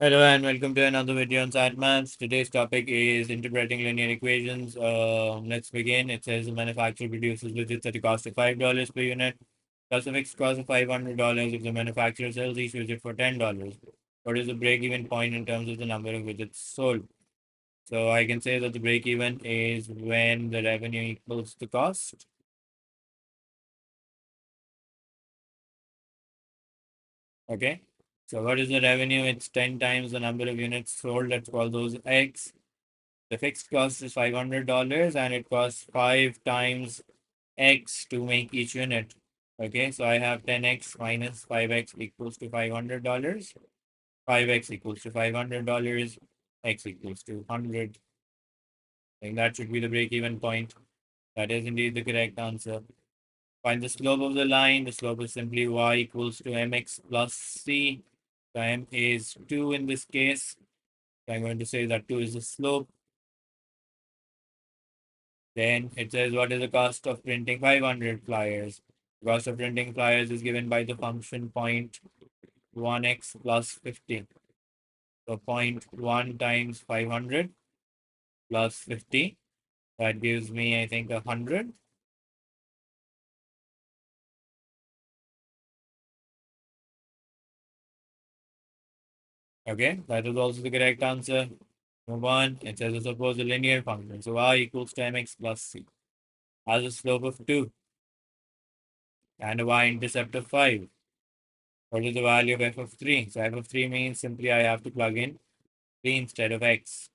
Hello and welcome to another video on IGCSE Math. Today's topic is interpreting linear equations. Let's begin. It says the manufacturer produces widgets at a cost of $5 per unit, plus a fixed cost of $500 if the manufacturer sells each widget for $10. What is the break-even point in terms of the number of widgets sold? So I can say that the break-even is when the revenue equals the cost. Okay. So what is the revenue? It's 10 times the number of units sold. Let's call those X. The fixed cost is $500 and it costs 5 times X to make each unit. Okay, so I have 10X minus 5X equals to $500. 5X equals to $500. X equals to 100. I think that should be the break-even point. That is indeed the correct answer. Find the slope of the line. The slope is simply y equals to mx plus c. So m is 2 in this case. So I'm going to say that 2 is the slope. Then it says what is the cost of printing 500 flyers? The cost of printing flyers is given by the function 0.1x plus 50. So 0.1 times 500 plus 50. That gives me, I think, 100. Okay, that is also the correct answer. Move on. It says suppose a linear function. So y equals to mx plus c has a slope of 2 and a y-intercept of 5. What is the value of f of 3? So f of 3 means simply I have to plug in 3 instead of x.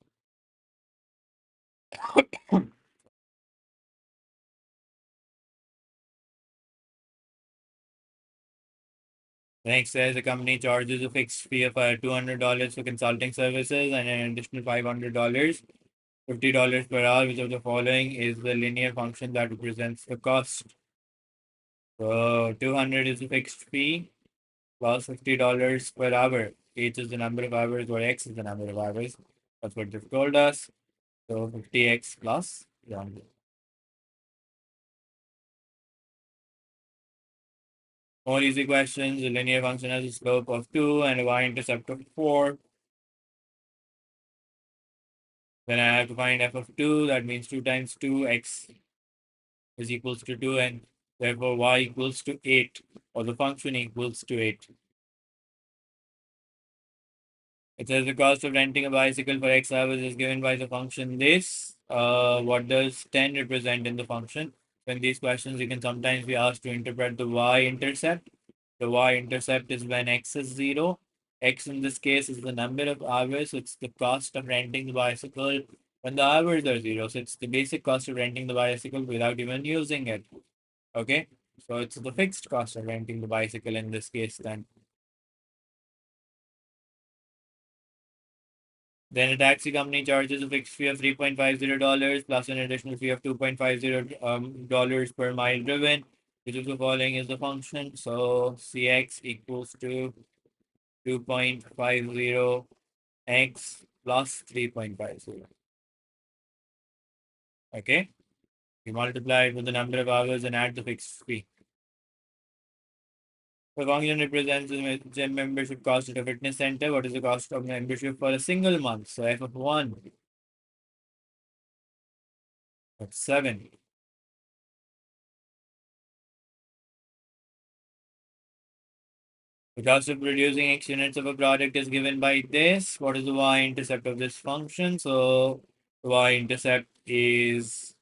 Next says the company charges a fixed fee of $200 for consulting services and an additional $500, $50 per hour. Which of the following is the linear function that represents the cost? So 200 is the fixed fee plus $50 per hour. H is the number of hours or X is the number of hours. That's what they've told us. So 50X plus 100. More easy questions. The linear function has a slope of 2 and a y-intercept of 4. Then I have to find f of 2. That means 2 times 2, x is equals to 2, and therefore y equals to 8, or the function equals to 8. It says the cost of renting a bicycle for x hours is given by the function this. What does 10 represent in the function? In these questions, you can sometimes be asked to interpret the y-intercept. The y-intercept is when x is 0. X in this case is the number of hours. So it's the cost of renting the bicycle when the hours are 0. So it's the basic cost of renting the bicycle without even using it. Okay. So it's the fixed cost of renting the bicycle in this case then. Then a taxi company charges a fixed fee of $3.50 plus an additional fee of $2.50 per mile driven. Which of the following is the function? So Cx equals to 2.50 x plus 3.50. Okay. You multiply it with the number of hours and add the fixed fee. The function represents the gym membership cost at a fitness center. What is the cost of membership for a single month? So f of 1. That's 7. The cost of producing X units of a product is given by this. What is the y-intercept of this function? So the y-intercept is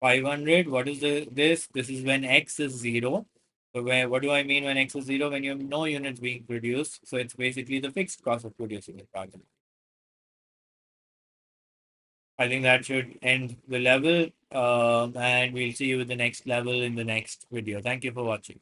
500. What is this? This is when X is 0. So what do I mean when X is 0? When you have no units being produced. So it's basically the fixed cost of producing the product. I think that should end the level. And we'll see you with the next level in the next video. Thank you for watching.